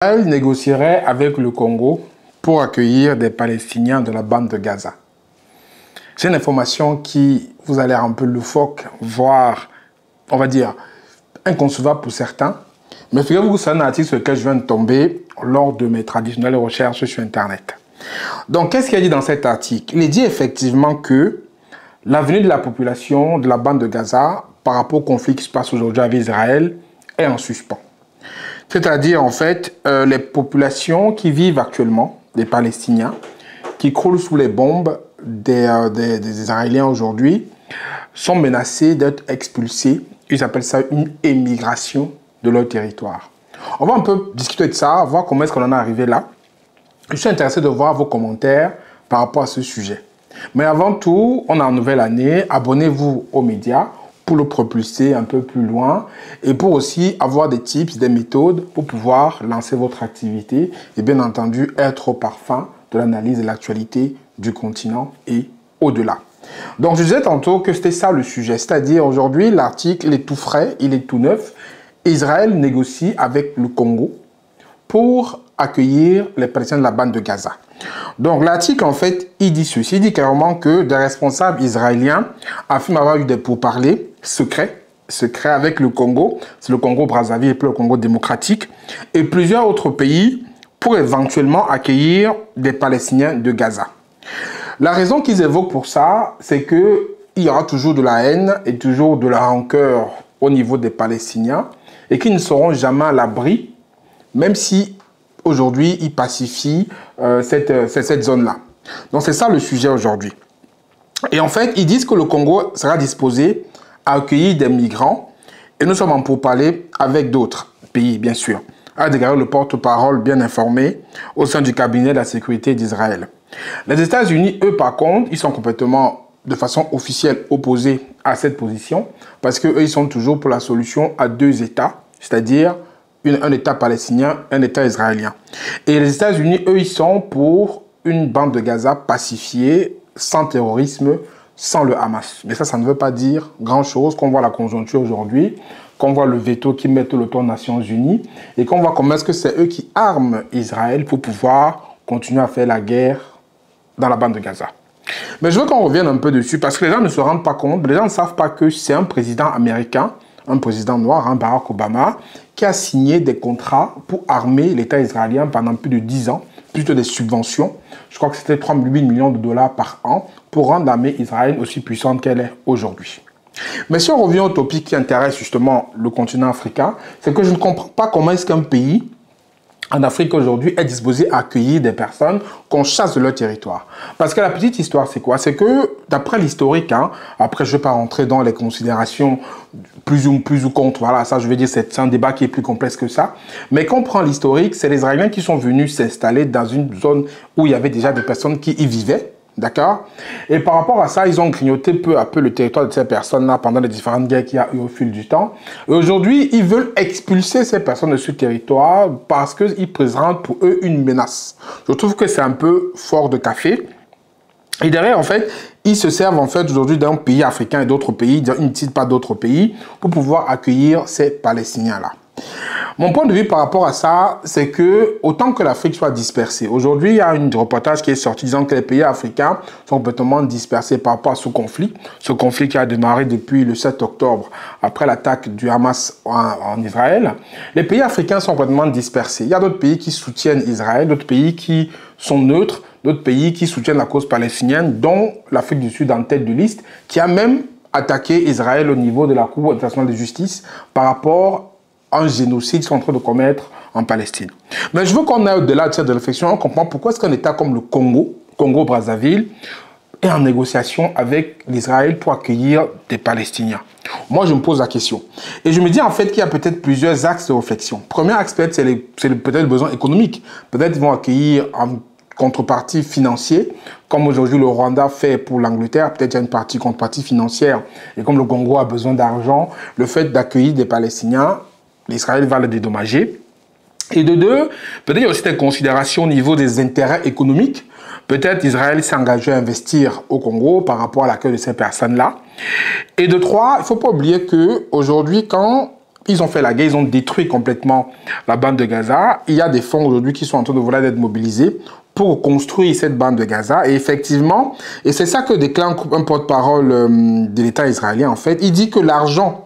Israël négocierait avec le Congo pour accueillir des Palestiniens de la bande de Gaza. C'est une information qui vous a l'air un peu loufoque, voire, on va dire, inconcevable pour certains. Mais figurez-vous que c'est un article sur lequel je viens de tomber lors de mes traditionnelles recherches sur Internet. Donc, qu'est-ce qu'il y a dit dans cet article? Il est dit effectivement que l'avenir de la population de la bande de Gaza par rapport au conflit qui se passe aujourd'hui avec Israël est en suspens. C'est-à-dire, en fait, les populations qui vivent actuellement, les Palestiniens, qui croulent sous les bombes des Israéliens aujourd'hui, sont menacés d'être expulsés. Ils appellent ça une émigration de leur territoire. On va un peu discuter de ça, voir comment est-ce qu'on en est arrivé là. Je suis intéressé de voir vos commentaires par rapport à ce sujet. Mais avant tout, on est en nouvelle année. Abonnez-vous aux médias pour le propulser un peu plus loin et pour aussi avoir des tips, des méthodes pour pouvoir lancer votre activité et bien entendu être au parfum de l'analyse de l'actualité du continent et au-delà. Donc je disais tantôt que c'était ça le sujet, c'est-à-dire aujourd'hui l'article il est tout frais, il est tout neuf. Israël négocie avec le Congo pour accueillir les Palestiniens de la bande de Gaza. Donc l'article en fait il dit ceci, il dit clairement que des responsables israéliens affirment avoir eu des pourparlers secrets avec le Congo, c'est le Congo Brazzaville et puis le Congo démocratique, et plusieurs autres pays pour éventuellement accueillir des Palestiniens de Gaza. La raison qu'ils évoquent pour ça, c'est qu'il y aura toujours de la haine et toujours de la rancœur au niveau des Palestiniens et qu'ils ne seront jamais à l'abri, même si aujourd'hui ils pacifient cette zone-là. Donc c'est ça le sujet aujourd'hui. Et en fait, ils disent que le Congo sera disposé à accueillir des migrants et nous sommes en pourparlers avec d'autres pays, bien sûr, a déclaré le porte-parole bien informé au sein du cabinet de la sécurité d'Israël. Les États-Unis, eux, par contre, ils sont complètement, de façon officielle, opposés à cette position parce qu'eux, ils sont toujours pour la solution à deux États, c'est-à-dire un État palestinien, un État israélien. Et les États-Unis, eux, ils sont pour une bande de Gaza pacifiée, sans terrorisme, sans le Hamas. Mais ça ne veut pas dire grand-chose, qu'on voit la conjoncture aujourd'hui, qu'on voit le veto qui met le temps aux Nations Unies, et qu'on voit comment est-ce que c'est eux qui arment Israël pour pouvoir continuer à faire la guerre dans la bande de Gaza. Mais je veux qu'on revienne un peu dessus, parce que les gens ne se rendent pas compte, les gens ne savent pas que c'est un président américain, un président noir, Barack Obama, qui a signé des contrats pour armer l'État israélien pendant plus de 10 ans, plutôt des subventions. Je crois que c'était 38 millions de dollars par an pour rendre l'armée israélienne aussi puissante qu'elle est aujourd'hui. Mais si on revient au topic qui intéresse justement le continent africain, c'est que je ne comprends pas comment est-ce qu'un pays en Afrique aujourd'hui est disposé à accueillir des personnes qu'on chasse de leur territoire. Parce que la petite histoire, c'est quoi? C'est que, d'après l'historique, après je ne vais pas rentrer dans les considérations plus ou contre, voilà, ça je vais dire c'est un débat qui est plus complexe que ça, mais quand on prend l'historique, c'est les Israéliens qui sont venus s'installer dans une zone où il y avait déjà des personnes qui y vivaient, d'accord? Et par rapport à ça, ils ont grignoté peu à peu le territoire de ces personnes-là pendant les différentes guerres qu'il y a eu au fil du temps. Et aujourd'hui, ils veulent expulser ces personnes de ce territoire parce qu'ils présentent pour eux une menace. Je trouve que c'est un peu fort de café. Et derrière, en fait, ils se servent en fait aujourd'hui d'un pays africain et d'autres pays, ils ne citent pas d'autres pays, pour pouvoir accueillir ces Palestiniens-là. Mon point de vue par rapport à ça, c'est que autant que l'Afrique soit dispersée, aujourd'hui il y a un reportage qui est sorti disant que les pays africains sont complètement dispersés par rapport à ce conflit qui a démarré depuis le 7 octobre, après l'attaque du Hamas en Israël. Les pays africains sont complètement dispersés. Il y a d'autres pays qui soutiennent Israël, d'autres pays qui sont neutres, d'autres pays qui soutiennent la cause palestinienne, dont l'Afrique du Sud en tête de liste, qui a même attaqué Israël au niveau de la Cour internationale de justice par rapport un génocide qu'ils sont en train de commettre en Palestine. Mais je veux qu'on aille au-delà de cette réflexion, on comprend pourquoi est-ce qu'un État comme le Congo Brazzaville, est en négociation avec l'Israël pour accueillir des Palestiniens. Moi, je me pose la question. Et je me dis en fait qu'il y a peut-être plusieurs axes de réflexion. Premier axe, c'est peut-être le besoin économique. Peut-être qu'ils vont accueillir en contrepartie financière, comme aujourd'hui le Rwanda fait pour l'Angleterre, peut-être il y a une contrepartie financière. Et comme le Congo a besoin d'argent, le fait d'accueillir des Palestiniens, l'Israël va le dédommager. Et de deux, peut-être il y a aussi des considérations au niveau des intérêts économiques. Peut-être Israël s'est engagé à investir au Congo par rapport à l'accueil de ces personnes-là. Et de trois, il ne faut pas oublier qu'aujourd'hui, quand ils ont fait la guerre, ils ont détruit complètement la bande de Gaza. Il y a des fonds aujourd'hui qui sont en train de vouloir être mobilisés pour construire cette bande de Gaza. Et effectivement, et c'est ça que déclare un porte-parole de l'État israélien, en fait. Il dit que l'argent,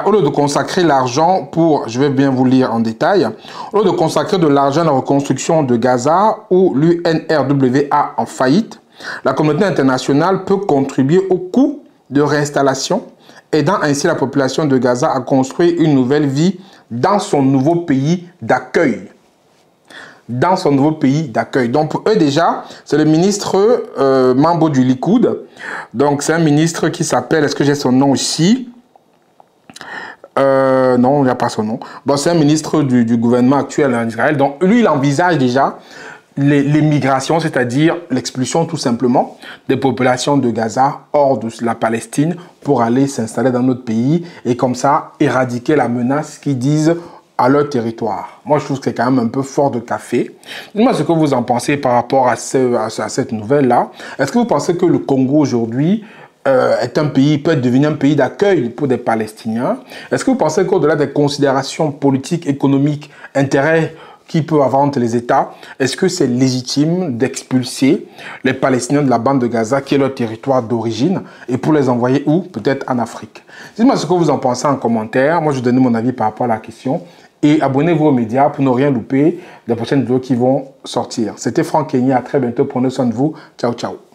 au lieu de consacrer l'argent pour, je vais bien vous lire en détail, au lieu de consacrer de l'argent à la reconstruction de Gaza où l'UNRWA en faillite, la communauté internationale peut contribuer au coût de réinstallation, aidant ainsi la population de Gaza à construire une nouvelle vie dans son nouveau pays d'accueil. Dans son nouveau pays d'accueil. Donc pour eux déjà, c'est le ministre membre du Likoud. Donc c'est un ministre qui s'appelle, est-ce que j'ai son nom ici? Non, il n'y a pas son nom. Bon, c'est un ministre du gouvernement actuel en Israël. Donc lui, il envisage déjà l'émigration, c'est-à-dire l'expulsion tout simplement des populations de Gaza hors de la Palestine pour aller s'installer dans notre pays et comme ça éradiquer la menace qu'ils disent à leur territoire. Moi, je trouve que c'est quand même un peu fort de café. Dites-moi ce que vous en pensez par rapport à cette nouvelle-là. Est-ce que vous pensez que le Congo aujourd'hui est un pays, peut devenir un pays d'accueil pour des Palestiniens? Est-ce que vous pensez qu'au-delà des considérations politiques, économiques, intérêts qui peut avoir entre les États, est-ce que c'est légitime d'expulser les Palestiniens de la bande de Gaza, qui est leur territoire d'origine, et pour les envoyer où? Peut-être en Afrique. Dites-moi ce que vous en pensez en commentaire. Moi, je vais donner mon avis par rapport à la question. Et abonnez-vous aux médias pour ne rien louper des prochaines vidéos qui vont sortir. C'était Franck Kenya. À très bientôt. Prenez soin de vous. Ciao, ciao.